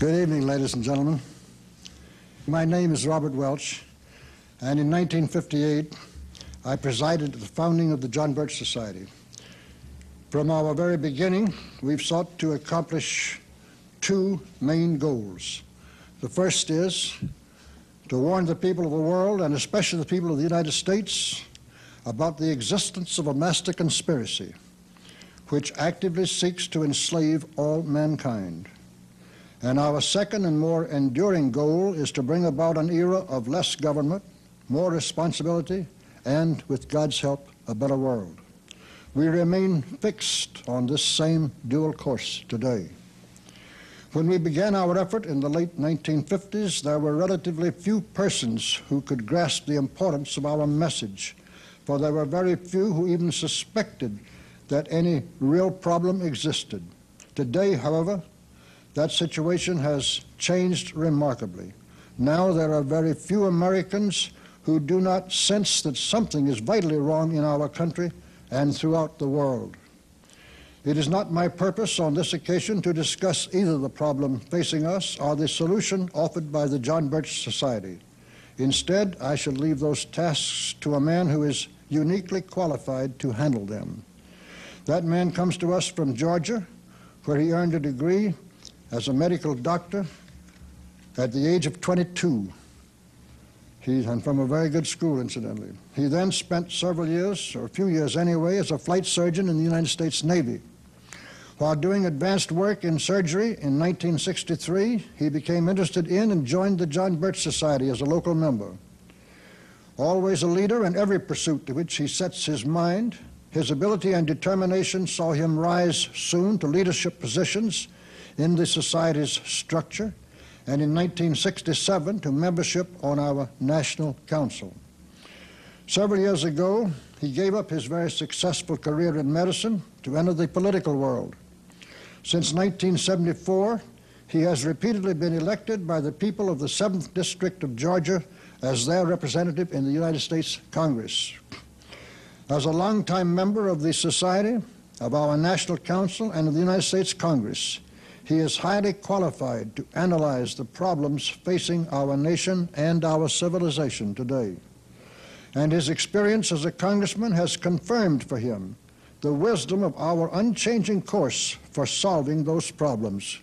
Good evening, ladies and gentlemen. My name is Robert Welch, and in 1958, I presided at the founding of the John Birch Society. From our very beginning, we've sought to accomplish two main goals. The first is to warn the people of the world, and especially the people of the United States, about the existence of a master conspiracy which actively seeks to enslave all mankind. And our second and more enduring goal is to bring about an era of less government, more responsibility, and, with God's help, a better world. We remain fixed on this same dual course today. When we began our effort in the late 1950s, there were relatively few persons who could grasp the importance of our message, for there were very few who even suspected that any real problem existed. Today, however, that situation has changed remarkably. Now there are very few Americans who do not sense that something is vitally wrong in our country and throughout the world. It is not my purpose on this occasion to discuss either the problem facing us or the solution offered by the John Birch Society. Instead, I shall leave those tasks to a man who is uniquely qualified to handle them. That man comes to us from Georgia, where he earned a degree as a medical doctor at the age of 22. And from a very good school, incidentally. He then spent several years, or a few years anyway, as a flight surgeon in the United States Navy. While doing advanced work in surgery in 1963, he became interested in and joined the John Birch Society as a local member. Always a leader in every pursuit to which he sets his mind, his ability and determination saw him rise soon to leadership positions in the Society's structure, and in 1967 to membership on our National Council. Several years ago, he gave up his very successful career in medicine to enter the political world. Since 1974, he has repeatedly been elected by the people of the 7th District of Georgia as their representative in the United States Congress. As a longtime member of the Society, of our National Council, and of the United States Congress, he is highly qualified to analyze the problems facing our nation and our civilization today. And his experience as a congressman has confirmed for him the wisdom of our unchanging course for solving those problems,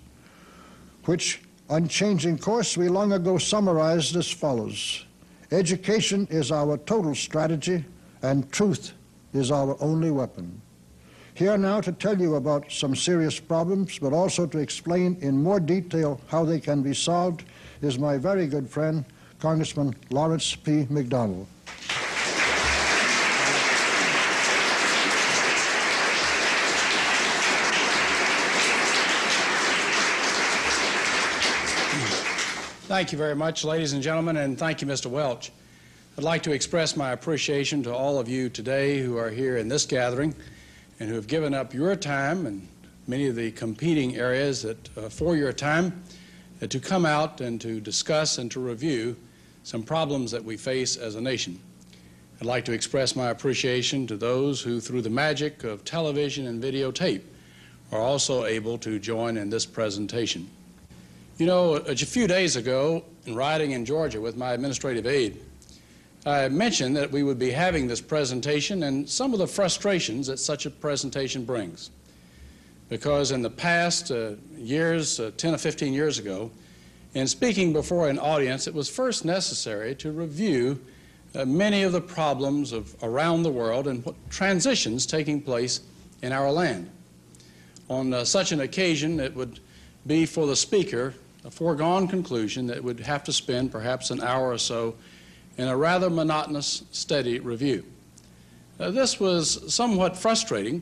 which unchanging course we long ago summarized as follows: education is our total strategy, and truth is our only weapon. Here now to tell you about some serious problems, but also to explain in more detail how they can be solved, is my very good friend, Congressman Lawrence P. McDonald. Thank you very much, ladies and gentlemen, and thank you, Mr. Welch. I'd like to express my appreciation to all of you today who are here in this gathering and who have given up your time and many of the competing areas for your time to come out and to discuss and to review some problems that we face as a nation. I'd like to express my appreciation to those who, through the magic of television and videotape, are also able to join in this presentation. You know, a few days ago, in riding in Georgia with my administrative aide, I mentioned that we would be having this presentation and some of the frustrations that such a presentation brings. Because in the past years, 10 or 15 years ago, in speaking before an audience, it was first necessary to review many of the problems of around the world and what transitions taking place in our land. On such an occasion, it would be for the speaker a foregone conclusion that would have to spend perhaps an hour or so in a rather monotonous, steady review. This was somewhat frustrating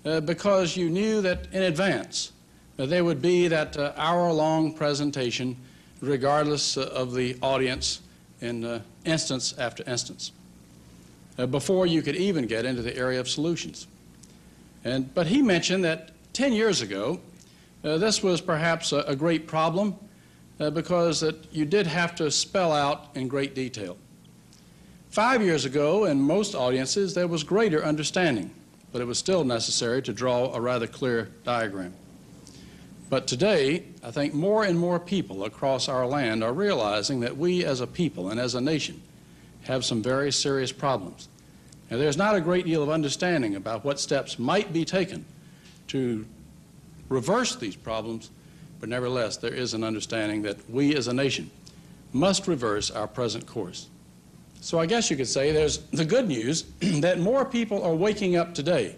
because you knew that in advance there would be that hour-long presentation regardless of the audience in instance after instance before you could even get into the area of solutions. But he mentioned that 10 years ago this was perhaps a great problem because that you did have to spell out in great detail. 5 years ago, in most audiences, there was greater understanding, but it was still necessary to draw a rather clear diagram. But today, I think more and more people across our land are realizing that we as a people and as a nation have some very serious problems. Now, there's not a great deal of understanding about what steps might be taken to reverse these problems, but nevertheless, there is an understanding that we as a nation must reverse our present course. So I guess you could say there's the good news that more people are waking up today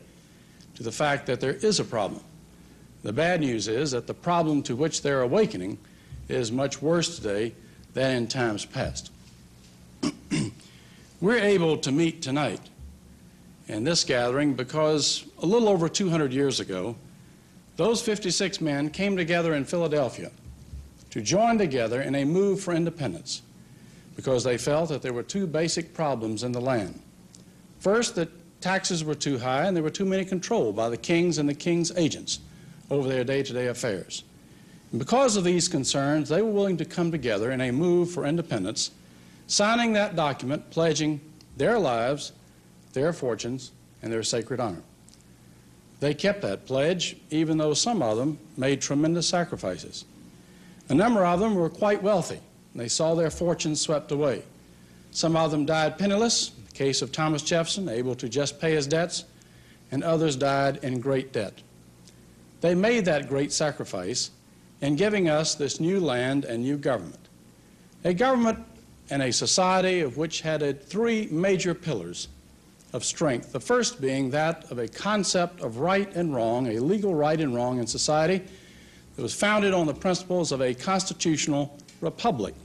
to the fact that there is a problem. The bad news is that the problem to which they're awakening is much worse today than in times past. We're able to meet tonight in this gathering because a little over 200 years ago, those 56 men came together in Philadelphia to join together in a move for independence because they felt that there were two basic problems in the land. First, that taxes were too high and there were too many controlled by the kings and the king's agents over their day-to-day affairs. And because of these concerns, they were willing to come together in a move for independence, signing that document pledging their lives, their fortunes, and their sacred honor. They kept that pledge, even though some of them made tremendous sacrifices. A number of them were quite wealthy. They saw their fortunes swept away. Some of them died penniless, in the case of Thomas Jefferson, able to just pay his debts, and others died in great debt. They made that great sacrifice in giving us this new land and new government, a government and a society of which had three major pillars of strength, the first being that of a concept of right and wrong, a legal right and wrong in society that was founded on the principles of a constitutional republic,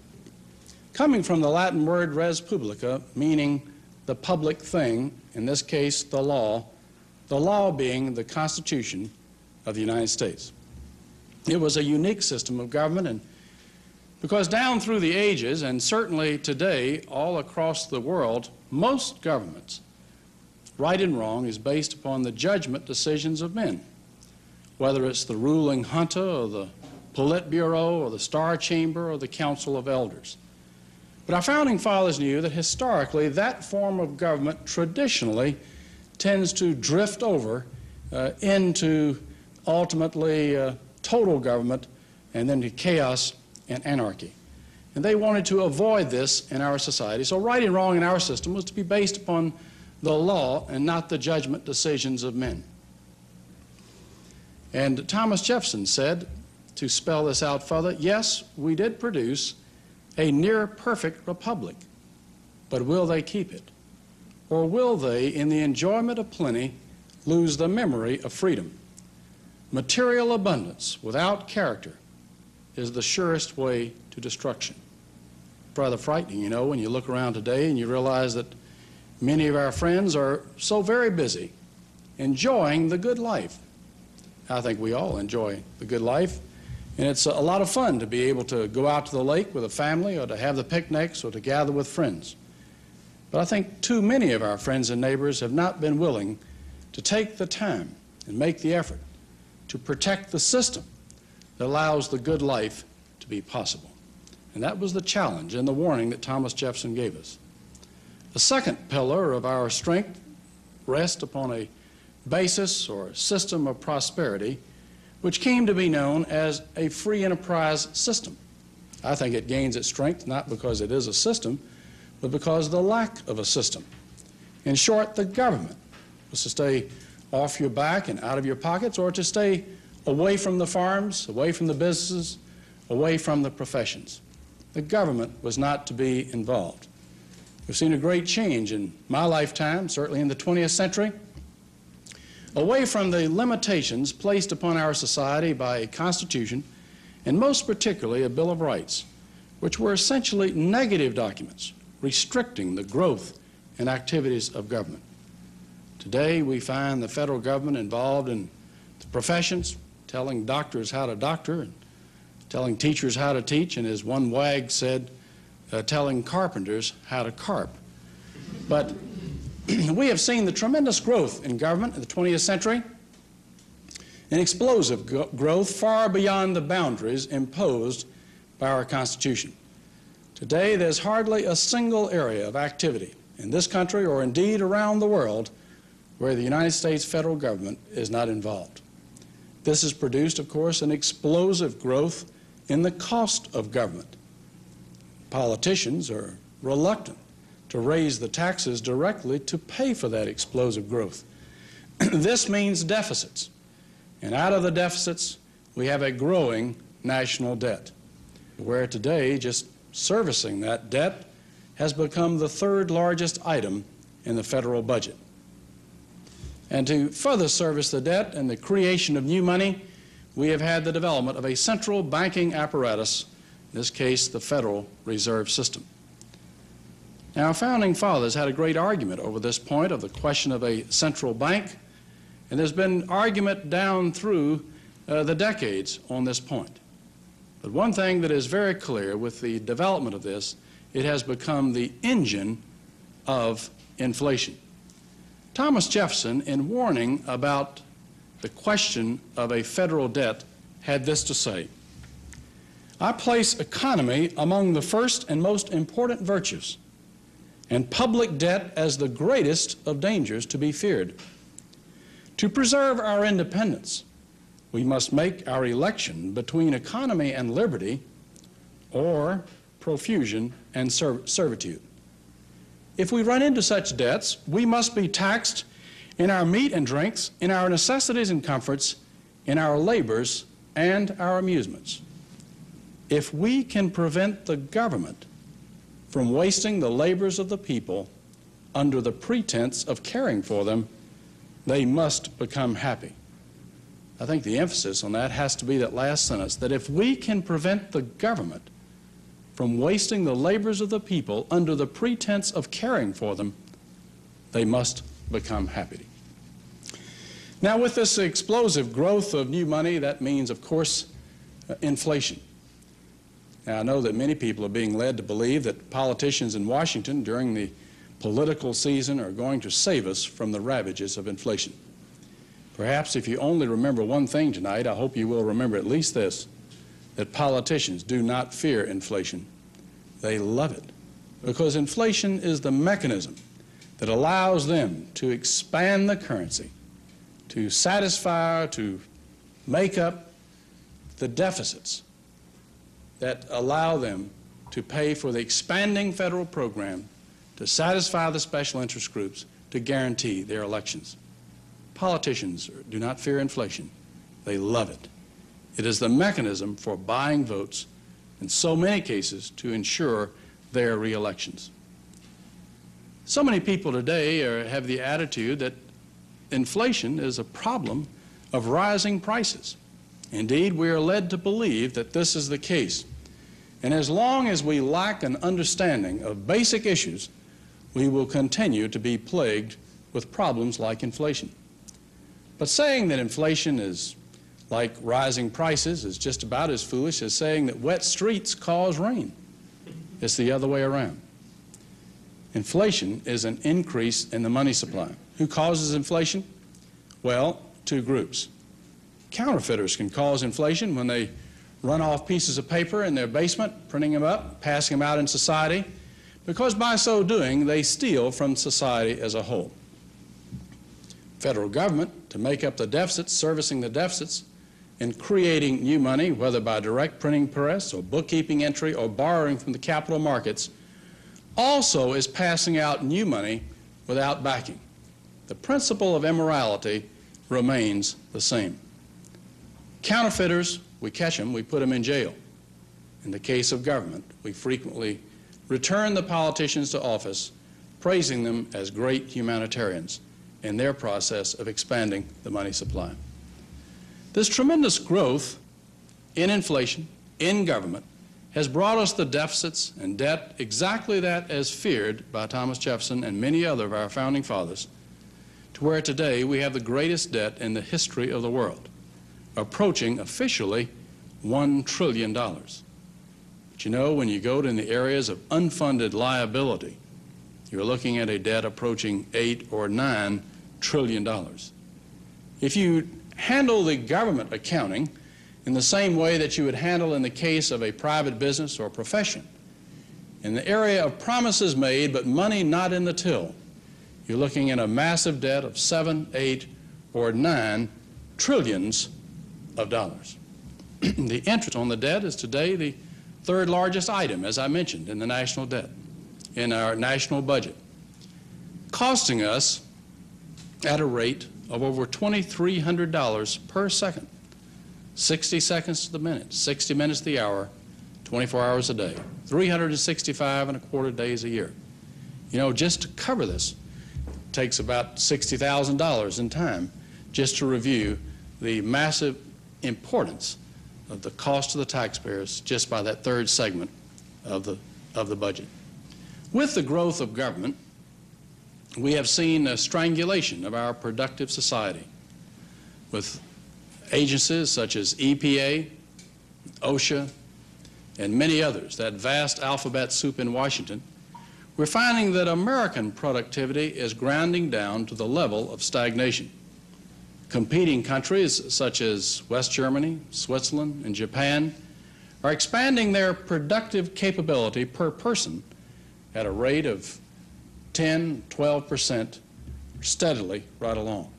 coming from the Latin word res publica, meaning the public thing, in this case the law being the Constitution of the United States. It was a unique system of government, and because down through the ages, and certainly today all across the world, most governments, right and wrong is based upon the judgment decisions of men, whether it's the ruling junta or the Politburo or the Star Chamber or the Council of Elders. But our founding fathers knew that historically that form of government traditionally tends to drift over into ultimately total government and then to chaos and anarchy. And they wanted to avoid this in our society. So right and wrong in our system was to be based upon the law and not the judgment decisions of men. And Thomas Jefferson said, to spell this out further, yes, we did produce a near-perfect republic, but will they keep it? Or will they, in the enjoyment of plenty, lose the memory of freedom? Material abundance without character is the surest way to destruction. Rather frightening, you know, when you look around today and you realize that many of our friends are so very busy enjoying the good life. I think we all enjoy the good life, and it's a lot of fun to be able to go out to the lake with a family or to have the picnics or to gather with friends. But I think too many of our friends and neighbors have not been willing to take the time and make the effort to protect the system that allows the good life to be possible. And that was the challenge and the warning that Thomas Jefferson gave us. The second pillar of our strength rests upon a basis or system of prosperity which came to be known as a free enterprise system. I think it gains its strength not because it is a system, but because of the lack of a system. In short, the government was to stay off your back and out of your pockets, or to stay away from the farms, away from the businesses, away from the professions. The government was not to be involved. We've seen a great change in my lifetime, certainly in the 20th century, away from the limitations placed upon our society by a Constitution, and most particularly a Bill of Rights, which were essentially negative documents restricting the growth and activities of government. Today we find the federal government involved in the professions, telling doctors how to doctor and telling teachers how to teach, and as one wag said, telling carpenters how to carp. But we have seen the tremendous growth in government in the 20th century, an explosive growth far beyond the boundaries imposed by our Constitution. Today, there's hardly a single area of activity in this country or indeed around the world where the United States federal government is not involved. This has produced, of course, an explosive growth in the cost of government. Politicians are reluctant to raise the taxes directly to pay for that explosive growth. This means deficits. And out of the deficits, we have a growing national debt, where today just servicing that debt has become the third largest item in the federal budget. And to further service the debt and the creation of new money, we have had the development of a central banking apparatus, in this case the Federal Reserve System. Now, our founding fathers had a great argument over this point of the question of a central bank, and there's been argument down through the decades on this point. But one thing that is very clear with the development of this, it has become the engine of inflation. Thomas Jefferson, in warning about the question of a federal debt, had this to say: "I place economy among the first and most important virtues, and public debt as the greatest of dangers to be feared. To preserve our independence, we must make our election between economy and liberty, or profusion and servitude. If we run into such debts, we must be taxed in our meat and drinks, in our necessities and comforts, in our labors and our amusements. If we can prevent the government from wasting the labors of the people under the pretense of caring for them, they must become happy." I think the emphasis on that has to be that last sentence, that if we can prevent the government from wasting the labors of the people under the pretense of caring for them, they must become happy. Now, with this explosive growth of new money, that means, of course, inflation. Now, I know that many people are being led to believe that politicians in Washington during the political season are going to save us from the ravages of inflation. Perhaps if you only remember one thing tonight, I hope you will remember at least this, that politicians do not fear inflation. They love it, because inflation is the mechanism that allows them to expand the currency, to satisfy, to make up the deficits that allow them to pay for the expanding federal program, to satisfy the special interest groups, to guarantee their elections. Politicians do not fear inflation. They love it. It is the mechanism for buying votes, in so many cases, to ensure their re-elections. So many people today have the attitude that inflation is a problem of rising prices. Indeed, we are led to believe that this is the case. And as long as we lack an understanding of basic issues, we will continue to be plagued with problems like inflation. But saying that inflation is like rising prices is just about as foolish as saying that wet streets cause rain. It's the other way around. Inflation is an increase in the money supply. Who causes inflation? Well, two groups. Counterfeiters can cause inflation when they run off pieces of paper in their basement, printing them up, passing them out in society, because by so doing, they steal from society as a whole. Federal government, to make up the deficits, servicing the deficits, and creating new money, whether by direct printing press or bookkeeping entry or borrowing from the capital markets, also is passing out new money without backing. The principle of immorality remains the same. Counterfeiters, we catch them, we put them in jail. In the case of government, we frequently return the politicians to office, praising them as great humanitarians in their process of expanding the money supply. This tremendous growth in inflation, in government, has brought us the deficits and debt exactly that as feared by Thomas Jefferson and many other of our founding fathers, to where today we have the greatest debt in the history of the world, approaching officially $1 trillion. But you know, when you go to the areas of unfunded liability, you're looking at a debt approaching $8 or $9 trillion. If you handle the government accounting in the same way that you would handle in the case of a private business or profession, in the area of promises made but money not in the till, you're looking at a massive debt of 7, 8, or 9 trillions of dollars. The interest on the debt is today the third largest item, as I mentioned, in the national debt, in our national budget, costing us at a rate of over $2,300 per second, 60 seconds to the minute, 60 minutes to the hour, 24 hours a day, 365 and a quarter days a year. You know, just to cover this takes about $60,000 in time just to review the massive importance of the cost to the taxpayers just by that third segment of the budget. With the growth of government, we have seen a strangulation of our productive society with agencies such as EPA, OSHA, and many others, that vast alphabet soup in Washington. We're finding that American productivity is grinding down to the level of stagnation. Competing countries such as West Germany, Switzerland, and Japan are expanding their productive capability per person at a rate of 10, 12% steadily right along.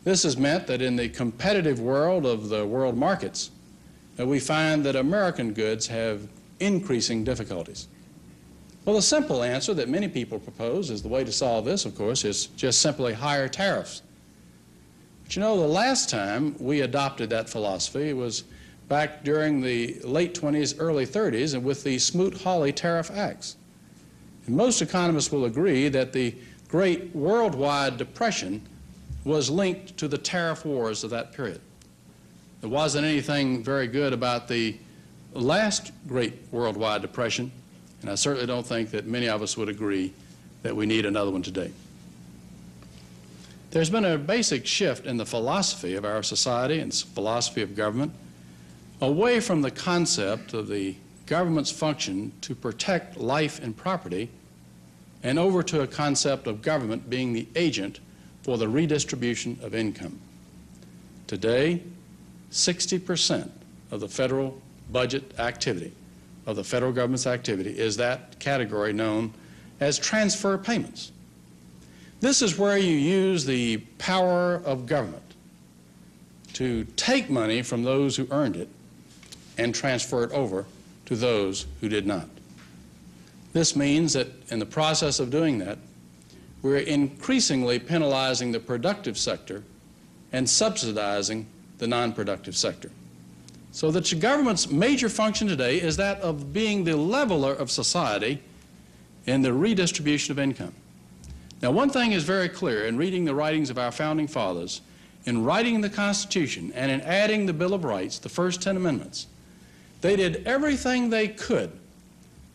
This has meant that in the competitive world of the world markets, we find that American goods have increasing difficulties. Well, the simple answer that many people propose is the way to solve this, of course, is just simply higher tariffs. But you know, the last time we adopted that philosophy was back during the late 20s, early 30s, and with the Smoot-Hawley Tariff Acts. And most economists will agree that the great worldwide depression was linked to the tariff wars of that period. There wasn't anything very good about the last great worldwide depression, and I certainly don't think that many of us would agree that we need another one today. There's been a basic shift in the philosophy of our society and philosophy of government away from the concept of the government's function to protect life and property and over to a concept of government being the agent for the redistribution of income. Today, 60% of the federal budget activity, of the federal government's activity, is that category known as transfer payments. This is where you use the power of government to take money from those who earned it and transfer it over to those who did not. This means that in the process of doing that, we're increasingly penalizing the productive sector and subsidizing the non-productive sector. So that the government's major function today is that of being the leveler of society in the redistribution of income. Now, one thing is very clear in reading the writings of our founding fathers, in writing the Constitution and in adding the Bill of Rights, the first 10 amendments. They did everything they could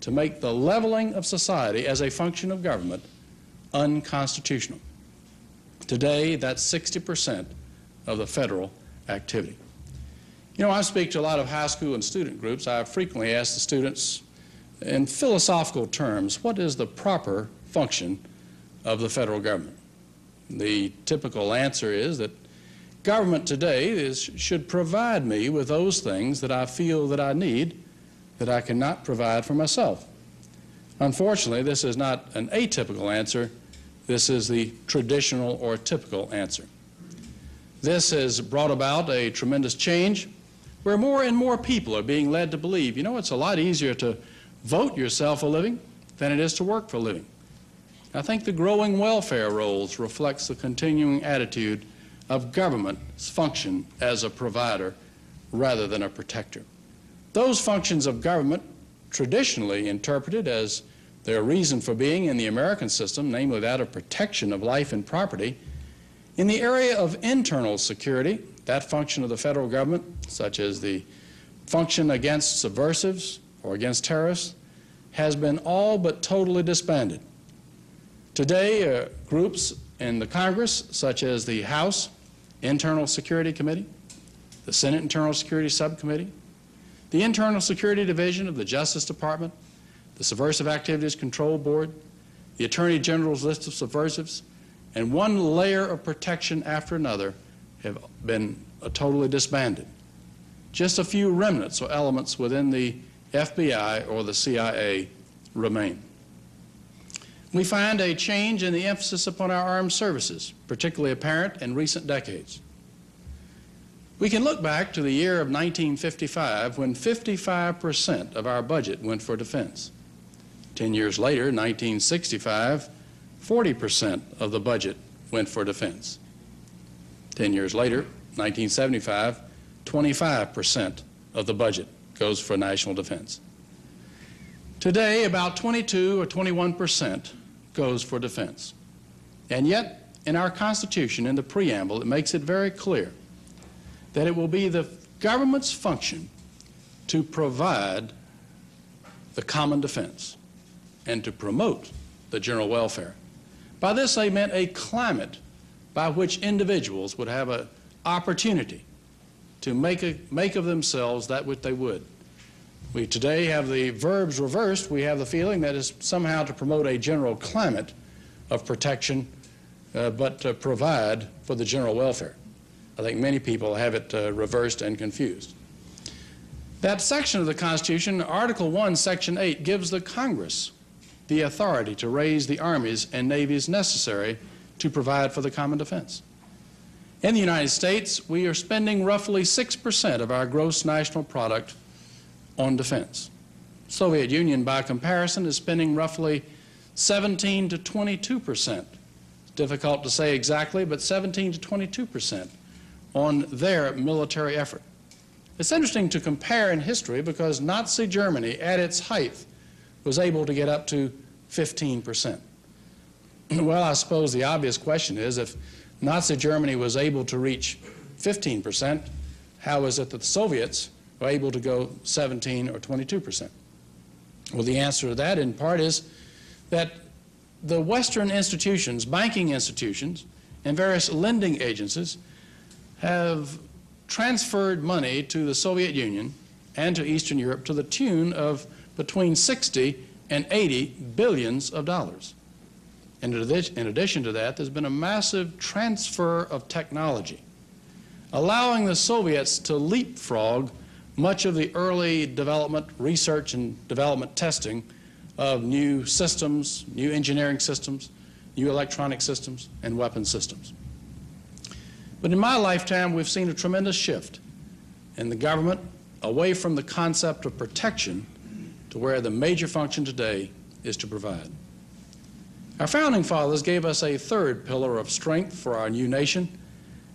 to make the leveling of society as a function of government unconstitutional. Today, that's 60% of the federal activity. You know, I speak to a lot of high school and student groups. I frequently ask the students in philosophical terms, what is the proper function of the federal government? The typical answer is that government today should provide me with those things that I feel that I need that I cannot provide for myself. Unfortunately, this is not an atypical answer. This is the traditional or typical answer. This has brought about a tremendous change where more and more people are being led to believe, you know, it's a lot easier to vote yourself a living than it is to work for a living. I think the growing welfare rolls reflects the continuing attitude of government's function as a provider rather than a protector. Those functions of government traditionally interpreted as their reason for being in the American system, namely that of protection of life and property, in the area of internal security, that function of the federal government, such as the function against subversives or against terrorists, has been all but totally disbanded. Today, groups in the Congress, such as the House Internal Security Committee, the Senate Internal Security Subcommittee, the Internal Security Division of the Justice Department, the Subversive Activities Control Board, the Attorney General's list of subversives, and one layer of protection after another have been totally disbanded. Just a few remnants or elements within the FBI or the CIA remain. We find a change in the emphasis upon our armed services, particularly apparent in recent decades. We can look back to the year of 1955 when 55% of our budget went for defense. 10 years later, 1965, 40% of the budget went for defense. 10 years later, 1975, 25% of the budget goes for national defense. Today, about 22 or 21% goes for defense. And yet, in our Constitution, in the preamble, it makes it very clear that it will be the government's function to provide the common defense and to promote the general welfare. By this, they meant a climate by which individuals would have an opportunity to make of themselves that which they would. We today have the verbs reversed. We have the feeling that it's somehow to promote a general climate of protection, but to provide for the general welfare. I think many people have it reversed and confused. That section of the Constitution, Article 1, Section 8, gives the Congress the authority to raise the armies and navies necessary to provide for the common defense. In the United States, we are spending roughly 6% of our gross national product on defense. The Soviet Union, by comparison, is spending roughly 17 to 22%. It's difficult to say exactly, but 17 to 22% on their military effort. It's interesting to compare in history because Nazi Germany, at its height, was able to get up to 15%. Well, I suppose the obvious question is, if Nazi Germany was able to reach 15%, how is it that the Soviets were able to go 17 or 22%? Well, the answer to that, in part, is that the Western institutions, banking institutions, and various lending agencies have transferred money to the Soviet Union and to Eastern Europe to the tune of between 60 and 80 billions of dollars. And in addition to that, there's been a massive transfer of technology, allowing the Soviets to leapfrog much of the early development, research and development testing of new systems, new engineering systems, new electronic systems, and weapon systems. But in my lifetime, we've seen a tremendous shift in the government away from the concept of protection to where the major function today is to provide. Our founding fathers gave us a third pillar of strength for our new nation,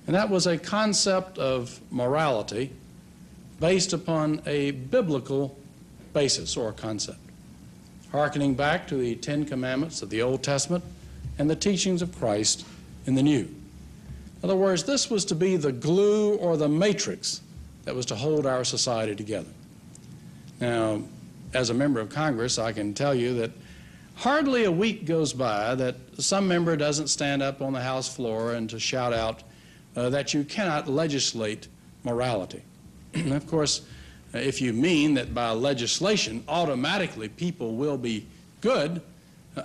and that was a concept of morality based upon a biblical basis or concept, hearkening back to the 10 Commandments of the Old Testament and the teachings of Christ in the New. In other words, this was to be the glue or the matrix that was to hold our society together. Now, as a member of Congress, I can tell you that hardly a week goes by that some member doesn't stand up on the House floor and to shout out that you cannot legislate morality. Of course, if you mean that by legislation automatically people will be good,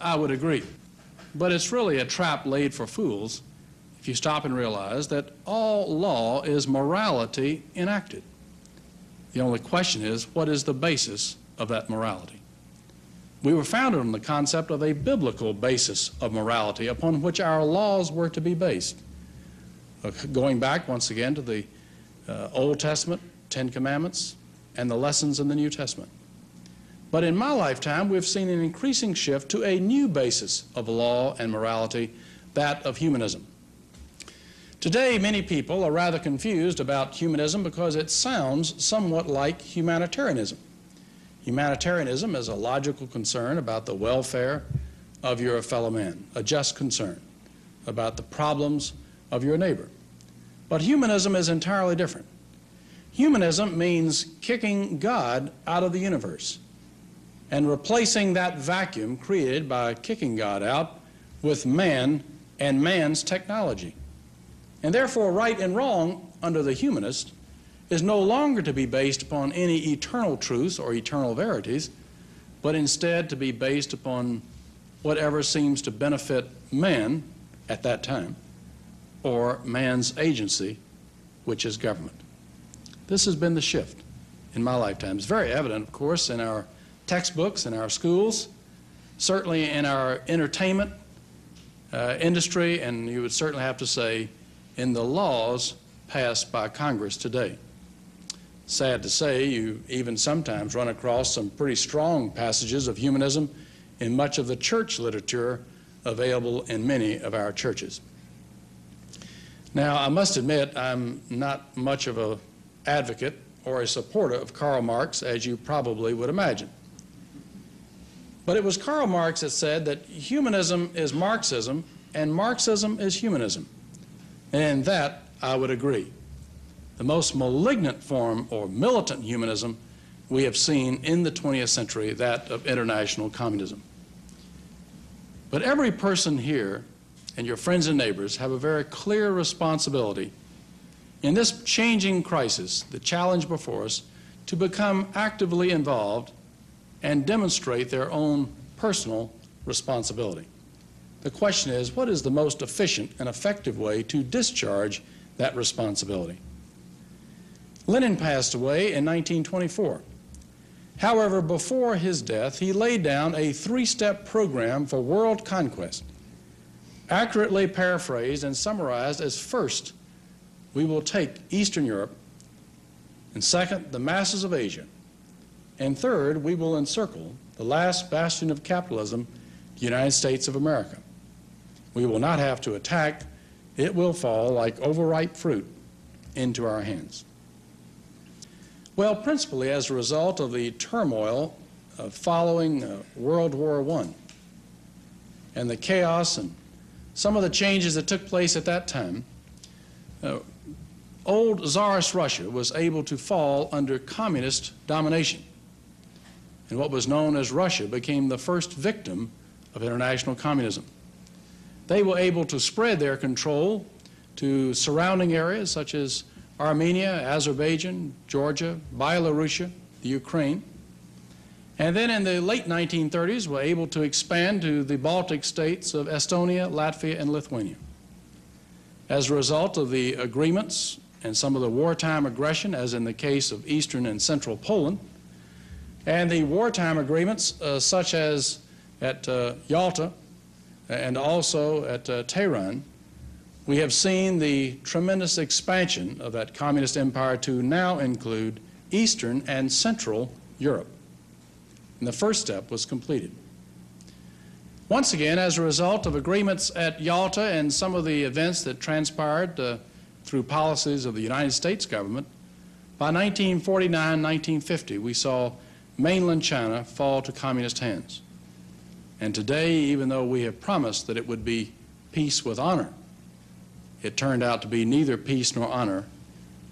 I would agree. But it's really a trap laid for fools if you stop and realize that all law is morality enacted. The only question is, what is the basis of that morality? We were founded on the concept of a biblical basis of morality upon which our laws were to be based. Going back once again to the Old Testament, 10 Commandments, and the lessons in the New Testament. But in my lifetime, we've seen an increasing shift to a new basis of law and morality, that of humanism. Today, many people are rather confused about humanism because it sounds somewhat like humanitarianism. Humanitarianism is a logical concern about the welfare of your fellow man, a just concern about the problems of your neighbor. But humanism is entirely different. Humanism means kicking God out of the universe and replacing that vacuum created by kicking God out with man and man's technology. And therefore, right and wrong under the humanist is no longer to be based upon any eternal truths or eternal verities, but instead to be based upon whatever seems to benefit man at that time, or man's agency, which is government. This has been the shift in my lifetime. It's very evident, of course, in our textbooks, in our schools, certainly in our entertainment industry, and you would certainly have to say in the laws passed by Congress today. Sad to say, you even sometimes run across some pretty strong passages of humanism in much of the church literature available in many of our churches. Now, I must admit, I'm not much of an advocate or a supporter of Karl Marx, as you probably would imagine. But it was Karl Marx that said that humanism is Marxism and Marxism is humanism. And in that, I would agree. The most malignant form or militant humanism we have seen in the 20th century, that of international communism. But every person here and your friends and neighbors have a very clear responsibility in this changing crisis, the challenge before us, to become actively involved and demonstrate their own personal responsibility. The question is, what is the most efficient and effective way to discharge that responsibility? Lenin passed away in 1924. However, before his death, he laid down a three-step program for world conquest, accurately paraphrased and summarized as: first, we will take Eastern Europe, and second, the masses of Asia, and third, we will encircle the last bastion of capitalism, the United States of America. We will not have to attack. It will fall like overripe fruit into our hands. Well, principally as a result of the turmoil following World War I and the chaos and some of the changes that took place at that time, old Tsarist Russia was able to fall under communist domination. And what was known as Russia became the first victim of international communism. They were able to spread their control to surrounding areas such as Armenia, Azerbaijan, Georgia, Belarus, the Ukraine. And then in the late 1930s were able to expand to the Baltic states of Estonia, Latvia, and Lithuania. As a result of the agreements and some of the wartime aggression, as in the case of eastern and central Poland, and the wartime agreements such as at Yalta and also at Tehran, we have seen the tremendous expansion of that communist empire to now include Eastern and Central Europe. And the first step was completed. Once again, as a result of agreements at Yalta and some of the events that transpired through policies of the United States government, by 1949-1950, we saw mainland China fall to communist hands. And today, even though we have promised that it would be peace with honor, it turned out to be neither peace nor honor,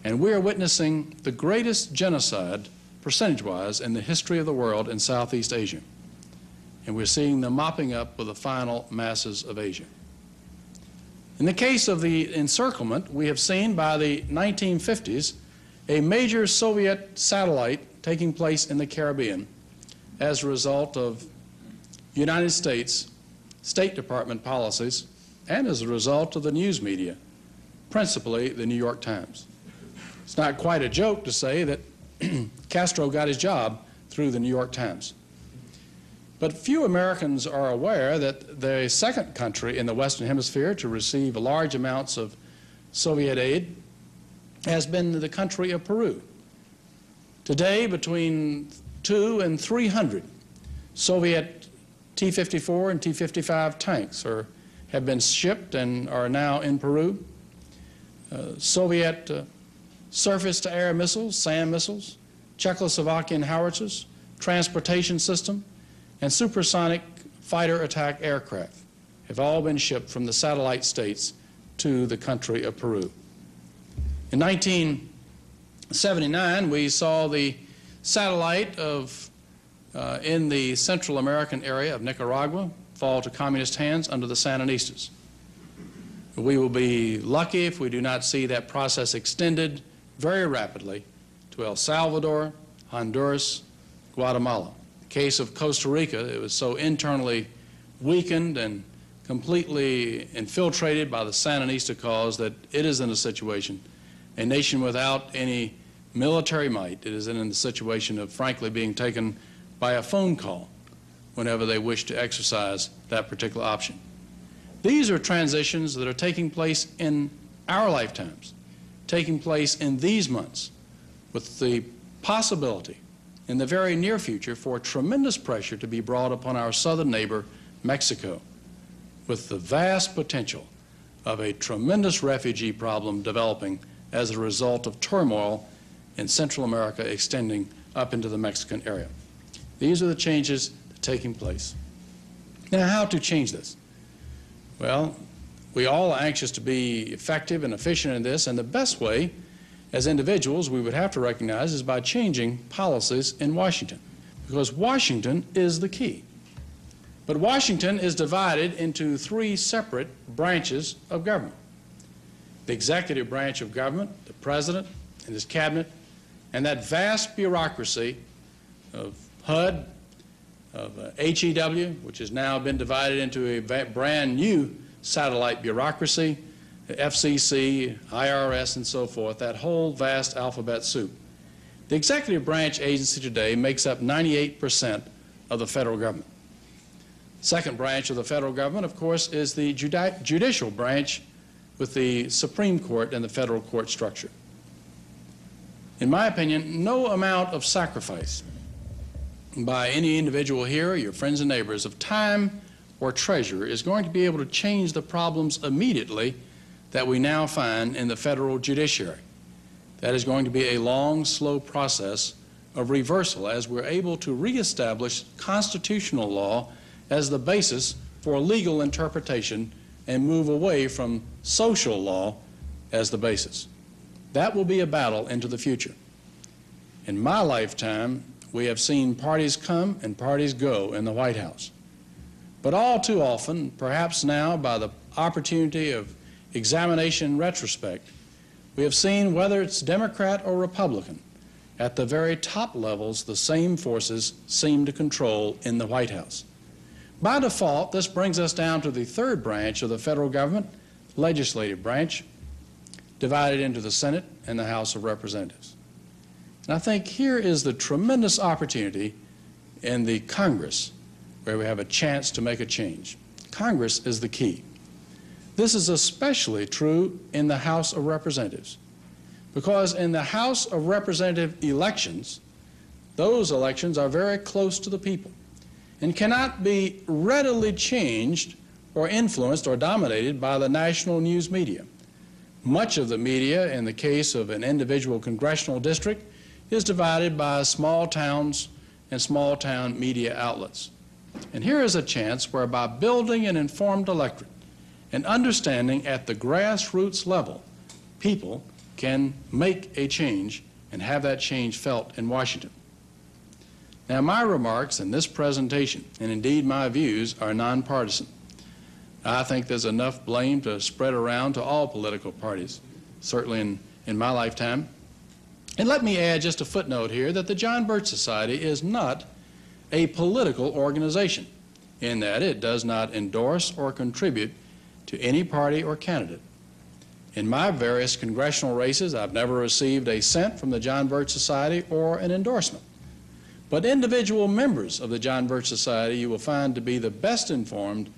and we are witnessing the greatest genocide, percentage-wise, in the history of the world in Southeast Asia. And we're seeing the mopping up of the final masses of Asia. In the case of the encirclement, we have seen by the 1950s a major Soviet satellite taking place in the Caribbean as a result of United States State Department policies and as a result of the news media, principally the New York Times. It's not quite a joke to say that Castro got his job through the New York Times. But few Americans are aware that the second country in the Western Hemisphere to receive large amounts of Soviet aid has been the country of Peru. Today, between 200 and 300 Soviet T-54 and T-55 tanks have been shipped and are now in Peru. Soviet surface-to-air missiles, SAM missiles, Czechoslovakian howitzers, transportation system, and supersonic fighter attack aircraft have all been shipped from the satellite states to the country of Peru. In 1979, we saw the satellite in the Central American area of Nicaragua fall to communist hands under the Sandinistas. We will be lucky if we do not see that process extended very rapidly to El Salvador, Honduras, Guatemala. The case of Costa Rica, it was so internally weakened and completely infiltrated by the Sandinista cause that it is in a situation, a nation without any military might. It is in the situation of, frankly, being taken by a phone call whenever they wish to exercise that particular option. These are transitions that are taking place in our lifetimes. taking place in these months, with the possibility in the very near future for tremendous pressure to be brought upon our southern neighbor, Mexico, with the vast potential of a tremendous refugee problem developing as a result of turmoil in Central America extending up into the Mexican area. These are the changes taking place. Now, how to change this? Well, we all are anxious to be effective and efficient in this, and the best way as individuals we would have to recognize is by changing policies in Washington, because Washington is the key. But Washington is divided into three separate branches of government. The executive branch of government, the president and his cabinet, and that vast bureaucracy of HUD, of HEW, which has now been divided into a brand new satellite bureaucracy, the FCC, IRS, and so forth, that whole vast alphabet soup. The executive branch agency today makes up 98% of the federal government. Second branch of the federal government, of course, is the judicial branch with the Supreme Court and the federal court structure. In my opinion, no amount of sacrifice by any individual here, your friends and neighbors, of time or treasure is going to be able to change the problems immediately that we now find in the federal judiciary. That is going to be a long, slow process of reversal as we're able to reestablish constitutional law as the basis for legal interpretation and move away from social law as the basis. That will be a battle into the future. In my lifetime, we have seen parties come and parties go in the White House. But all too often, perhaps now by the opportunity of examination in retrospect, we have seen whether it's Democrat or Republican, at the very top levels, the same forces seem to control in the White House. By default, this brings us down to the third branch of the federal government, legislative branch, divided into the Senate and the House of Representatives. And I think here is the tremendous opportunity in the Congress where we have a chance to make a change. Congress is the key. This is especially true in the House of Representatives, because in the House of Representative elections, those elections are very close to the people and cannot be readily changed or influenced or dominated by the national news media. Much of the media, in the case of an individual congressional district, is divided by small towns and small town media outlets. And here is a chance where, by building an informed electorate and understanding at the grassroots level, people can make a change and have that change felt in Washington. Now, my remarks in this presentation, and indeed my views, are nonpartisan. I think there's enough blame to spread around to all political parties, certainly in my lifetime. And let me add just a footnote here that the John Birch Society is not a political organization, in that it does not endorse or contribute to any party or candidate. In my various congressional races, I've never received a cent from the John Birch Society or an endorsement. But individual members of the John Birch Society you will find to be the best informed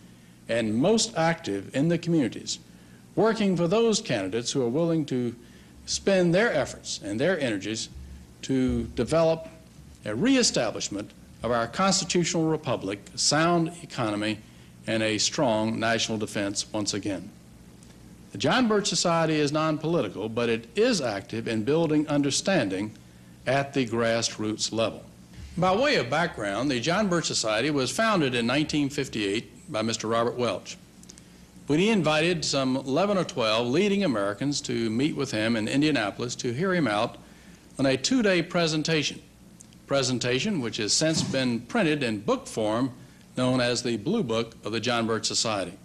and most active in the communities, working for those candidates who are willing to spend their efforts and their energies to develop a reestablishment of our constitutional republic, a sound economy, and a strong national defense once again. The John Birch Society is non-political, but it is active in building understanding at the grassroots level. By way of background, the John Birch Society was founded in 1958 by Mr. Robert Welch, when he invited some 11 or 12 leading Americans to meet with him in Indianapolis to hear him out on a two-day presentation which has since been printed in book form, known as the Blue Book of the John Birch Society.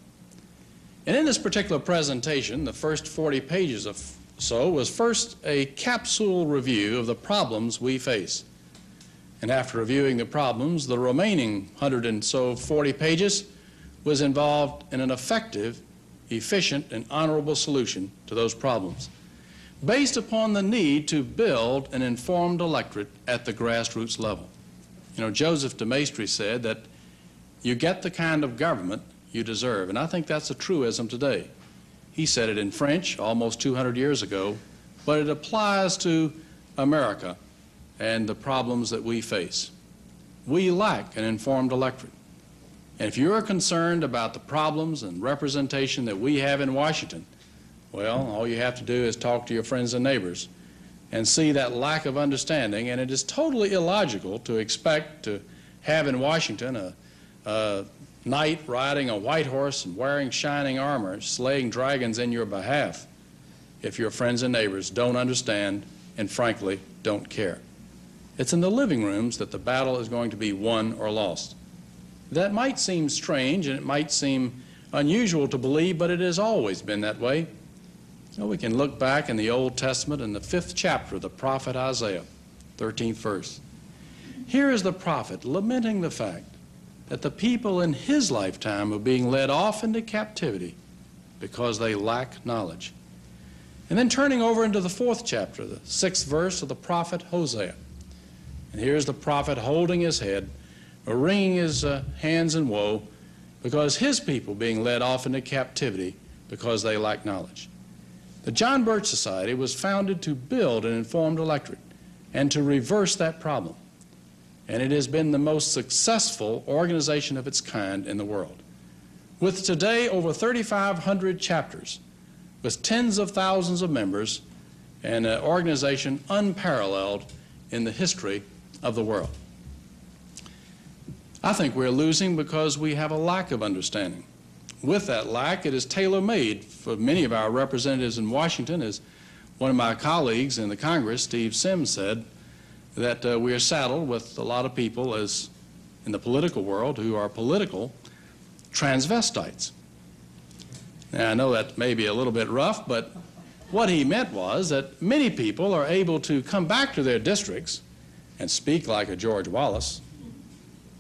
And in this particular presentation, the first 40 pages or so was first a capsule review of the problems we face. And after reviewing the problems, the remaining 140 pages was involved in an effective, efficient, and honorable solution to those problems, based upon the need to build an informed electorate at the grassroots level. You know, Joseph de Maistre said that you get the kind of government you deserve, and I think that's a truism today. He said it in French almost 200 years ago. but it applies to America and the problems that we face. We lack an informed electorate. And if you're concerned about the problems and representation that we have in Washington, well, all you have to do is talk to your friends and neighbors and see that lack of understanding. And it is totally illogical to expect to have in Washington a knight riding a white horse and wearing shining armor, slaying dragons in your behalf, if your friends and neighbors don't understand and, frankly, don't care. It's in the living rooms that the battle is going to be won or lost. That might seem strange and it might seem unusual to believe, but it has always been that way. You know, we can look back in the Old Testament in the 5th chapter of the prophet Isaiah, 13th verse. Here is the prophet lamenting the fact that the people in his lifetime are being led off into captivity because they lack knowledge. And then turning over into the 4th chapter, the 6th verse of the prophet Hosea. And here's the prophet holding his head, wringing his hands in woe because his people being led off into captivity because they lack knowledge. The John Birch Society was founded to build an informed electorate and to reverse that problem. And it has been the most successful organization of its kind in the world. With today over 3,500 chapters, with tens of thousands of members, and an organization unparalleled in the history of the world. I think we're losing because we have a lack of understanding. With that lack, it is tailor-made for many of our representatives in Washington. As one of my colleagues in the Congress, Steve Sims, said, that we are saddled with a lot of people as in the political world who are political transvestites. Now, I know that may be a little bit rough, but what he meant was that many people are able to come back to their districts and speak like a George Wallace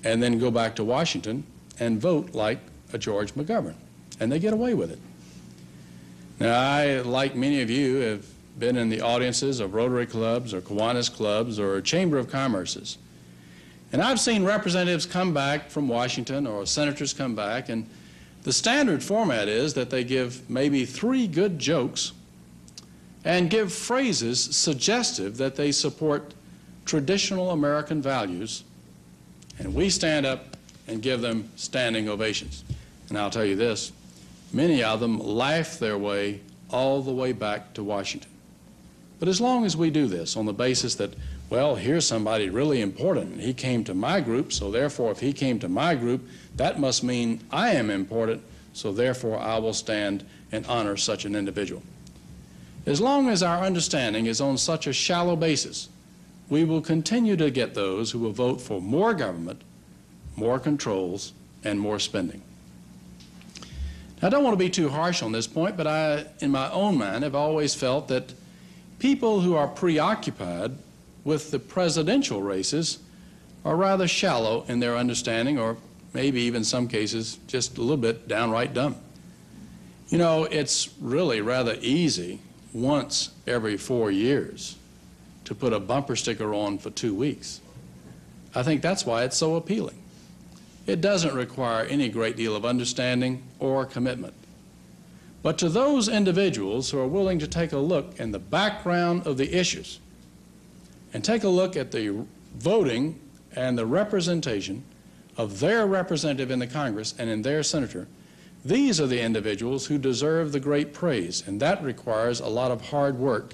and then go back to Washington and vote like a George McGovern, and they get away with it. Now, I, like many of you, have been in the audiences of Rotary clubs or Kiwanis clubs or Chamber of Commerce's. And I've seen representatives come back from Washington or senators come back, and the standard format is that they give maybe 3 good jokes and give phrases suggestive that they support traditional American values, and we stand up and give them standing ovations. And I'll tell you this, many of them laugh their way all the way back to Washington. But as long as we do this on the basis that, well, here's somebody really important, and he came to my group, so therefore if he came to my group, that must mean I am important, so therefore I will stand and honor such an individual. As long as our understanding is on such a shallow basis, we will continue to get those who will vote for more government, more controls, and more spending. Now, I don't want to be too harsh on this point, but I, in my own mind, have always felt that people who are preoccupied with the presidential races are rather shallow in their understanding, or maybe even in some cases just a little bit downright dumb. You know, it's really rather easy once every 4 years to put a bumper sticker on for 2 weeks. I think that's why it's so appealing. It doesn't require any great deal of understanding or commitment. But to those individuals who are willing to take a look in the background of the issues and take a look at the voting and the representation of their representative in the Congress and in their senator, these are the individuals who deserve the great praise, and that requires a lot of hard work,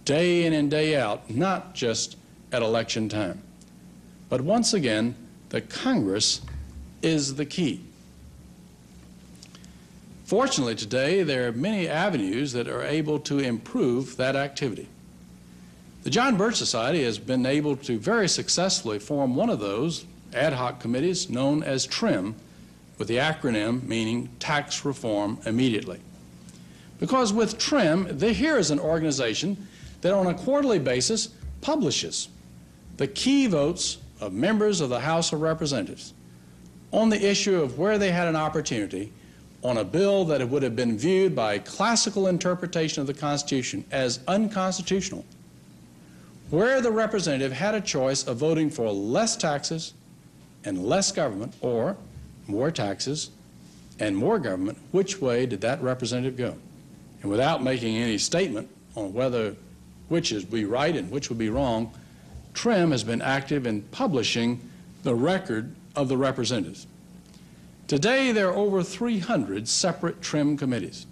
day in and day out, not just at election time. But once again, the Congress is the key. Fortunately today, there are many avenues that are able to improve that activity. The John Birch Society has been able to very successfully form one of those ad hoc committees known as TRIM, with the acronym meaning Tax Reform Immediately. Because with TRIM, here is an organization that on a quarterly basis publishes the key votes of members of the House of Representatives on the issue of where they had an opportunity on a bill that it would have been viewed by a classical interpretation of the Constitution as unconstitutional, where the representative had a choice of voting for less taxes and less government, or more taxes and more government. Which way did that representative go? And without making any statement on whether which would be right and which would be wrong, TRIM has been active in publishing the record of the representatives. Today, there are over 300 separate TRIM committees.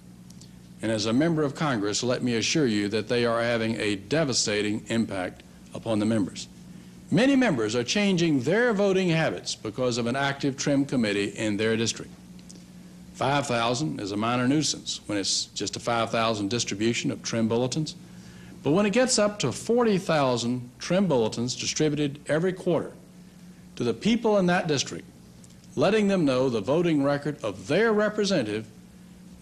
And as a member of Congress, let me assure you that they are having a devastating impact upon the members. Many members are changing their voting habits because of an active TRIM committee in their district. 5,000 is a minor nuisance when it's just a 5,000 distribution of TRIM bulletins. But when it gets up to 40,000 TRIM bulletins distributed every quarter to the people in that district, letting them know the voting record of their representative,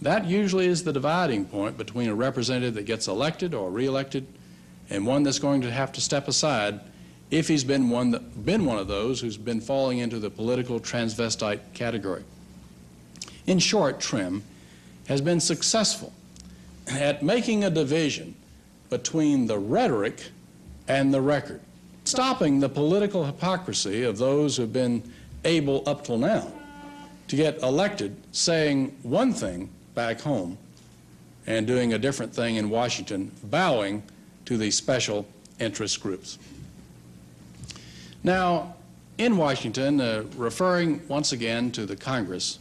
that usually is the dividing point between a representative that gets elected or reelected and one that's going to have to step aside if he's been one of those who's been falling into the political transvestite category. In short, TRIM has been successful at making a division between the rhetoric and the record, stopping the political hypocrisy of those who've been able up till now to get elected saying one thing back home and doing a different thing in Washington, bowing to the special interest groups. Now, in Washington, referring once again to the Congress,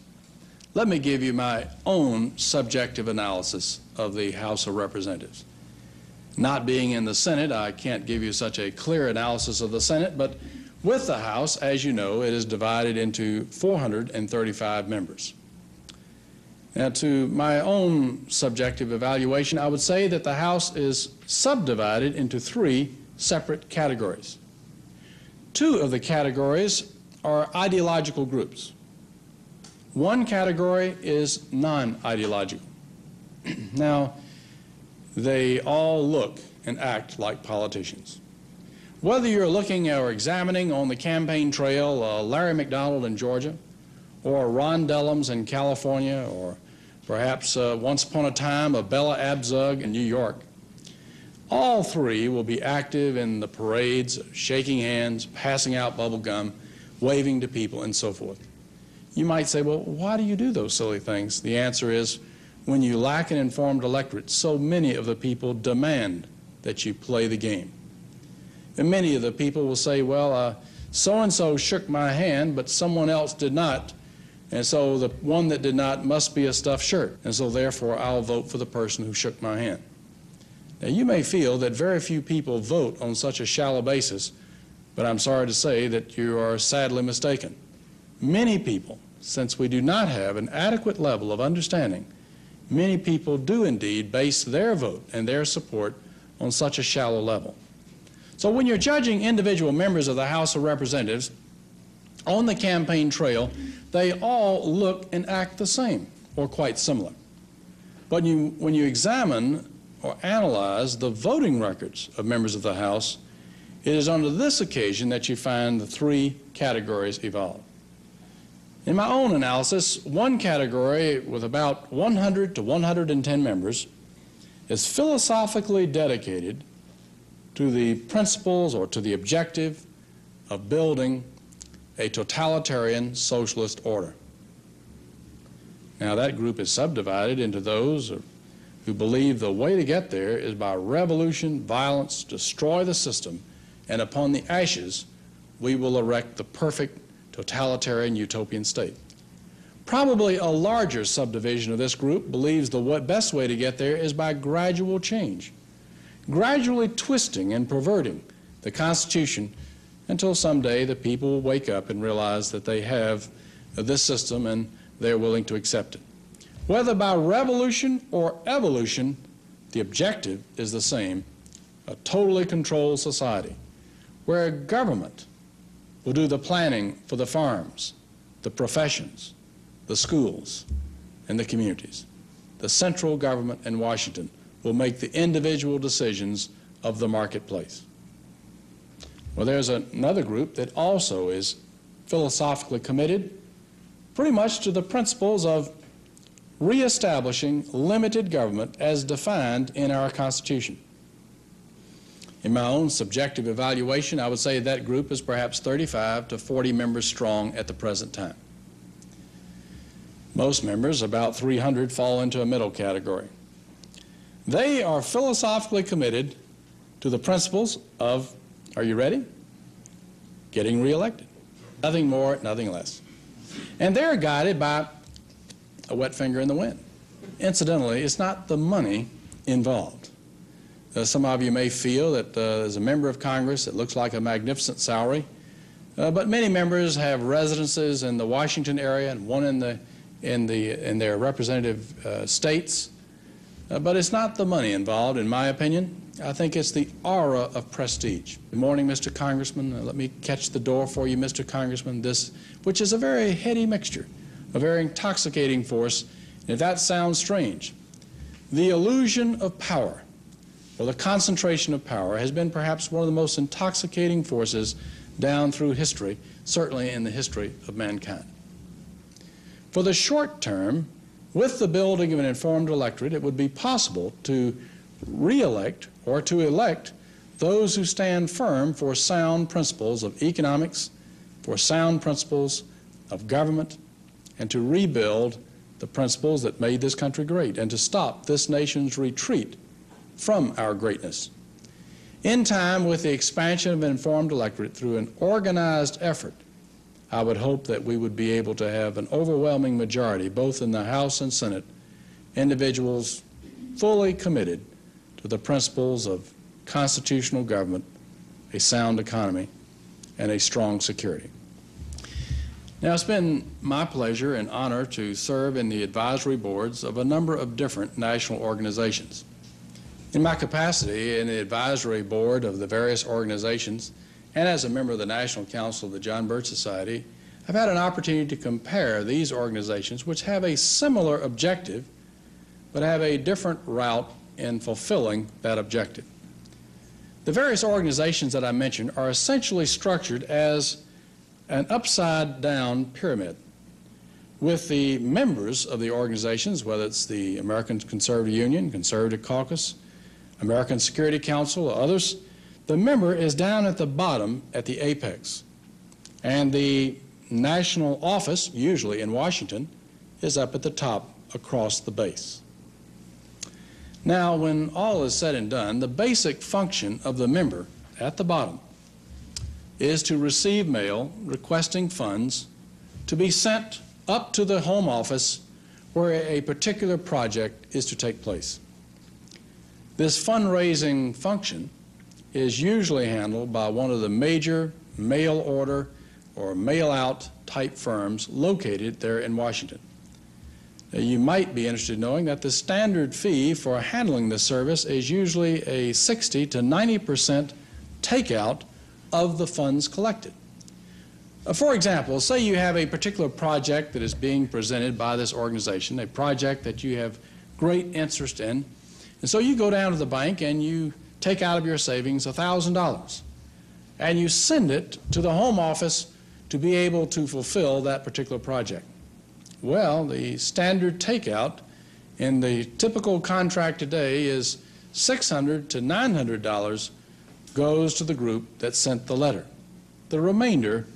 let me give you my own subjective analysis of the House of Representatives. Not being in the Senate, I can't give you such a clear analysis of the Senate, but with the House, as you know, it is divided into 435 members. Now, to my own subjective evaluation, I would say that the House is subdivided into 3 separate categories. 2 of the categories are ideological groups. 1 category is non-ideological. Now, they all look and act like politicians. Whether you're looking or examining on the campaign trail Larry McDonald in Georgia, or Ron Dellums in California, or perhaps once upon a time a Bella Abzug in New York, all 3 will be active in the parades, shaking hands, passing out bubble gum, waving to people, and so forth. You might say, well, why do you do those silly things? The answer is, when you lack an informed electorate, so many of the people demand that you play the game. And many of the people will say, well, so-and-so shook my hand, but someone else did not. And so the one that did not must be a stuffed shirt. And so therefore, I'll vote for the person who shook my hand. Now, you may feel that very few people vote on such a shallow basis, but I'm sorry to say that you are sadly mistaken. Many people, since we do not have an adequate level of understanding, many people do indeed base their vote and their support on such a shallow level. So when you're judging individual members of the House of Representatives on the campaign trail, they all look and act the same or quite similar. But when you examine or analyze the voting records of members of the House, it is on this occasion that you find the 3 categories evolve. In my own analysis, 1 category with about 100 to 110 members is philosophically dedicated to the principles or to the objective of building a totalitarian socialist order. Now, that group is subdivided into those who believe the way to get there is by revolution, violence, destroy the system, and upon the ashes, we will erect the perfect totalitarian utopian state. Probably a larger subdivision of this group believes the best way to get there is by gradual change, gradually twisting and perverting the Constitution until someday the people will wake up and realize that they have this system and they're willing to accept it. Whether by revolution or evolution, the objective is the same, a totally controlled society where government will do the planning for the farms, the professions, the schools, and the communities. The central government in Washington will make the individual decisions of the marketplace. Well, there's another group that also is philosophically committed pretty much to the principles of reestablishing limited government as defined in our Constitution. In my own subjective evaluation, I would say that group is perhaps 35 to 40 members strong at the present time. Most members, about 300, fall into a middle category. They are philosophically committed to the principles of, are you ready? Getting reelected. Nothing more, nothing less. And they're guided by a wet finger in the wind. Incidentally, it's not the money involved. Some of you may feel that as a member of Congress, it looks like a magnificent salary, but many members have residences in the Washington area and one in their representative states. But it's not the money involved, in my opinion. I think it's the aura of prestige. Good morning, Mr. Congressman. Let me catch the door for you, Mr. Congressman. This, which is a very heady mixture, a very intoxicating force. And if that sounds strange, the illusion of power, or the concentration of power, has been perhaps one of the most intoxicating forces down through history, certainly in the history of mankind. For the short term, with the building of an informed electorate, it would be possible to re-elect or to elect those who stand firm for sound principles of economics, for sound principles of government, and to rebuild the principles that made this country great, and to stop this nation's retreat from our greatness. In time, with the expansion of an informed electorate through an organized effort, I would hope that we would be able to have an overwhelming majority, both in the House and Senate, individuals fully committed to the principles of constitutional government, a sound economy, and a strong security. Now, it's been my pleasure and honor to serve in the advisory boards of a number of different national organizations. In my capacity in the advisory board of the various organizations, and as a member of the National Council of the John Birch Society, I've had an opportunity to compare these organizations, which have a similar objective, but have a different route in fulfilling that objective. The various organizations that I mentioned are essentially structured as an upside-down pyramid, with the members of the organizations, whether it's the American Conservative Union, Conservative Caucus, American Security Council, or others, the member is down at the bottom at the apex, and the national office, usually in Washington, is up at the top across the base. Now, when all is said and done, the basic function of the member at the bottom is to receive mail requesting funds to be sent up to the home office where a particular project is to take place. This fundraising function is usually handled by one of the major mail order or mail out type firms located there in Washington. Now, you might be interested in knowing that the standard fee for handling this service is usually a 60 to 90% takeout of the funds collected. For example, say you have a particular project that is being presented by this organization, a project that you have great interest in, and so you go down to the bank and you take out of your savings $1,000, and you send it to the home office to be able to fulfill that particular project. Well, the standard takeout in the typical contract today is $600 to $900 goes to the group that sent the letter. The remainder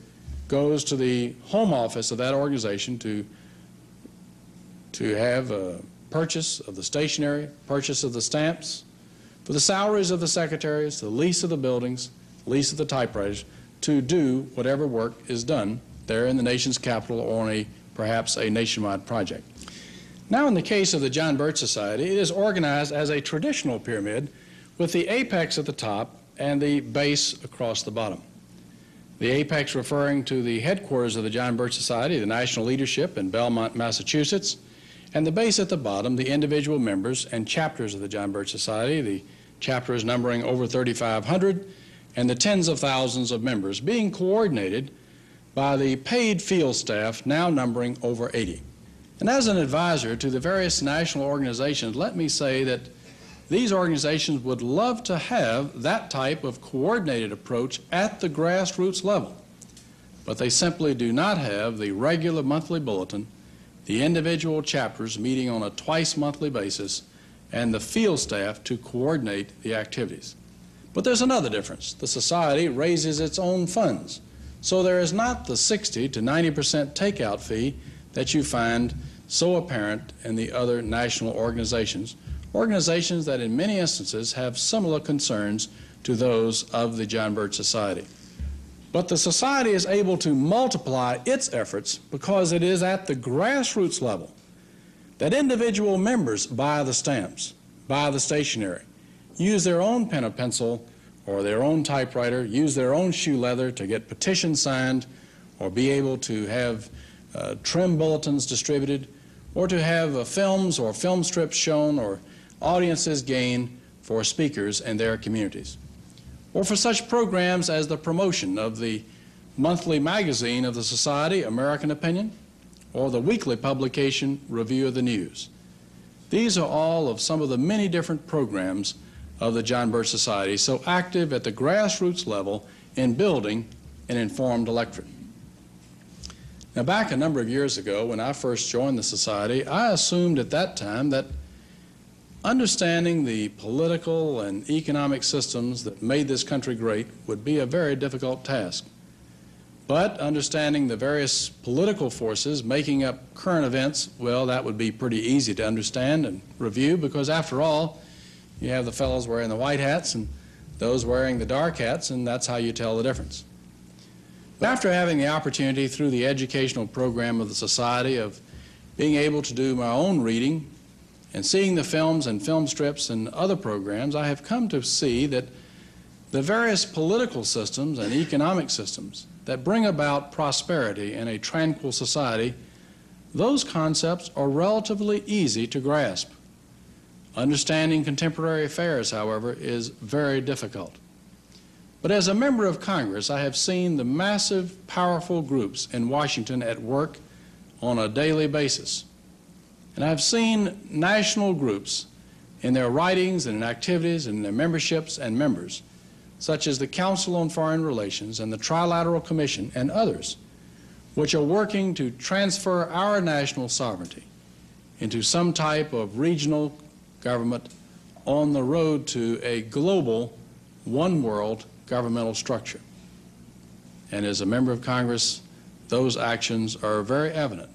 goes to the home office of that organization to have a purchase of the stationery, purchase of the stamps, for the salaries of the secretaries, the lease of the buildings, lease of the typewriters, to do whatever work is done there in the nation's capital or on perhaps a nationwide project. Now, in the case of the John Birch Society, it is organized as a traditional pyramid with the apex at the top and the base across the bottom. The apex referring to the headquarters of the John Birch Society, the national leadership in Belmont, Massachusetts, and the base at the bottom, the individual members and chapters of the John Birch Society, the chapters numbering over 3,500, and the tens of thousands of members being coordinated by the paid field staff now numbering over 80. And as an advisor to the various national organizations, let me say that these organizations would love to have that type of coordinated approach at the grassroots level, but they simply do not have the regular monthly bulletin, the individual chapters meeting on a twice-monthly basis, and the field staff to coordinate the activities. But there's another difference. The society raises its own funds, so there is not the 60 to 90% takeout fee that you find so apparent in the other national organizations that in many instances have similar concerns to those of the John Birch Society. But the Society is able to multiply its efforts because it is at the grassroots level that individual members buy the stamps, buy the stationery, use their own pen or pencil or their own typewriter, use their own shoe leather to get petitions signed, or be able to have trim bulletins distributed, or to have films or film strips shown or audiences gained for speakers in their communities, or for such programs as the promotion of the monthly magazine of the Society, American Opinion, or the weekly publication, Review of the News. These are all of some of the many different programs of the John Birch Society, so active at the grassroots level in building an informed electorate. Now, back a number of years ago, when I first joined the Society, I assumed at that time that understanding the political and economic systems that made this country great would be a very difficult task. But understanding the various political forces making up current events, well, that would be pretty easy to understand and review, because after all, you have the fellows wearing the white hats and those wearing the dark hats, and that's how you tell the difference. But after having the opportunity through the educational program of the Society of being able to do my own reading and seeing the films and film strips and other programs, I have come to see that the various political systems and economic systems that bring about prosperity in a tranquil society, those concepts are relatively easy to grasp. Understanding contemporary affairs, however, is very difficult. But as a member of Congress, I have seen the massive, powerful groups in Washington at work on a daily basis. And I've seen national groups in their writings and in activities and in their memberships and members, such as the Council on Foreign Relations and the Trilateral Commission and others, which are working to transfer our national sovereignty into some type of regional government on the road to a global, one-world governmental structure. And as a member of Congress, those actions are very evident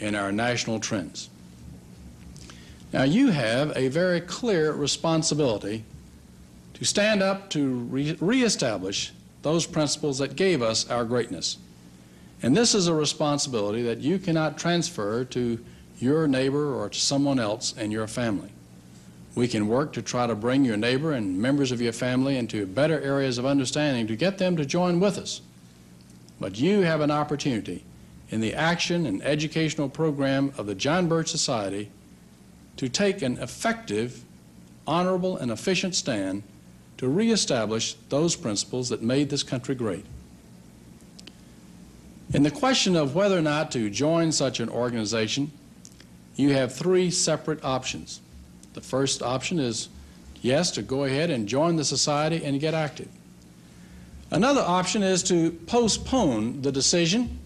in our national trends. Now, you have a very clear responsibility to stand up to reestablish those principles that gave us our greatness. And this is a responsibility that you cannot transfer to your neighbor or to someone else in your family. We can work to try to bring your neighbor and members of your family into better areas of understanding to get them to join with us. But you have an opportunity in the action and educational program of the John Birch Society to take an effective, honorable, and efficient stand to reestablish those principles that made this country great. In the question of whether or not to join such an organization, you have three separate options. The first option is, yes, to go ahead and join the Society and get active. Another option is to postpone the decision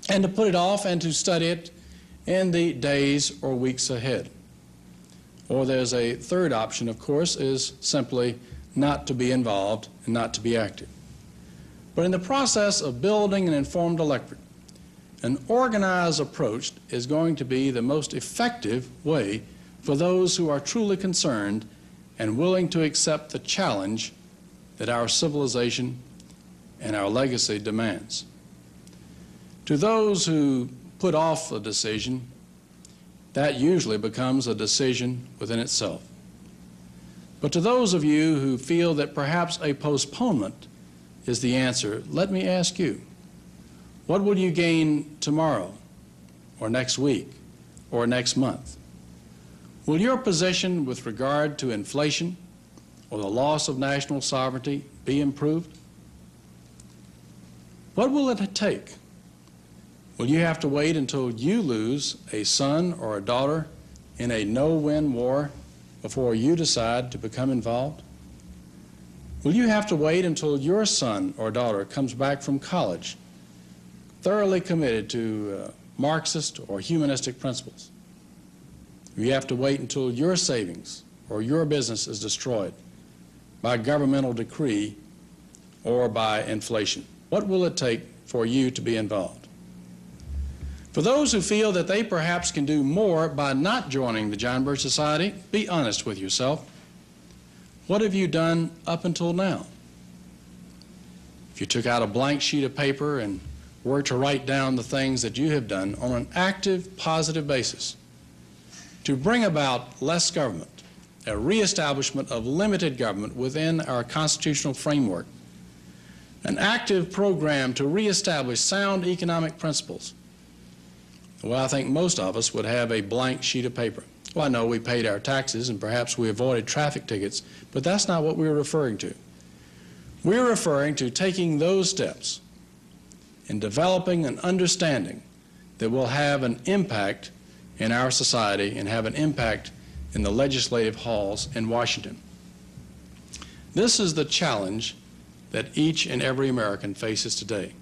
and to put it off and to study it in the days or weeks ahead. Or there's a third option, of course, is simply not to be involved and not to be active. But in the process of building an informed electorate, an organized approach is going to be the most effective way for those who are truly concerned and willing to accept the challenge that our civilization and our legacy demands. To those who put off a decision, that usually becomes a decision within itself. But to those of you who feel that perhaps a postponement is the answer, let me ask you, what will you gain tomorrow, or next week, or next month? Will your position with regard to inflation or the loss of national sovereignty be improved? What will it take? Will you have to wait until you lose a son or a daughter in a no-win war before you decide to become involved? Will you have to wait until your son or daughter comes back from college thoroughly committed to Marxist or humanistic principles? Will you have to wait until your savings or your business is destroyed by governmental decree or by inflation? What will it take for you to be involved? For those who feel that they perhaps can do more by not joining the John Birch Society, be honest with yourself. What have you done up until now? If you took out a blank sheet of paper and were to write down the things that you have done on an active, positive basis to bring about less government, a reestablishment of limited government within our constitutional framework, an active program to reestablish sound economic principles, well, I think most of us would have a blank sheet of paper. Well, I know we paid our taxes and perhaps we avoided traffic tickets, but that's not what we're referring to. We're referring to taking those steps in developing an understanding that will have an impact in our society and have an impact in the legislative halls in Washington. This is the challenge that each and every American faces today.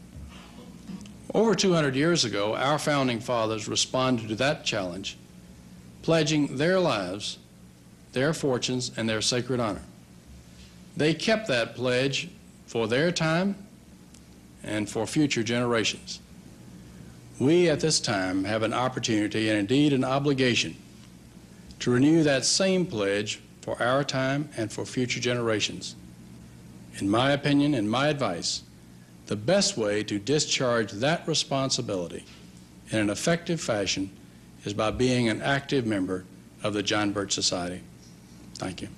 Over 200 years ago, our founding fathers responded to that challenge, pledging their lives, their fortunes, and their sacred honor. They kept that pledge for their time and for future generations. We at this time have an opportunity and indeed an obligation to renew that same pledge for our time and for future generations. In my opinion and my advice, the best way to discharge that responsibility in an effective fashion is by being an active member of the John Birch Society. Thank you.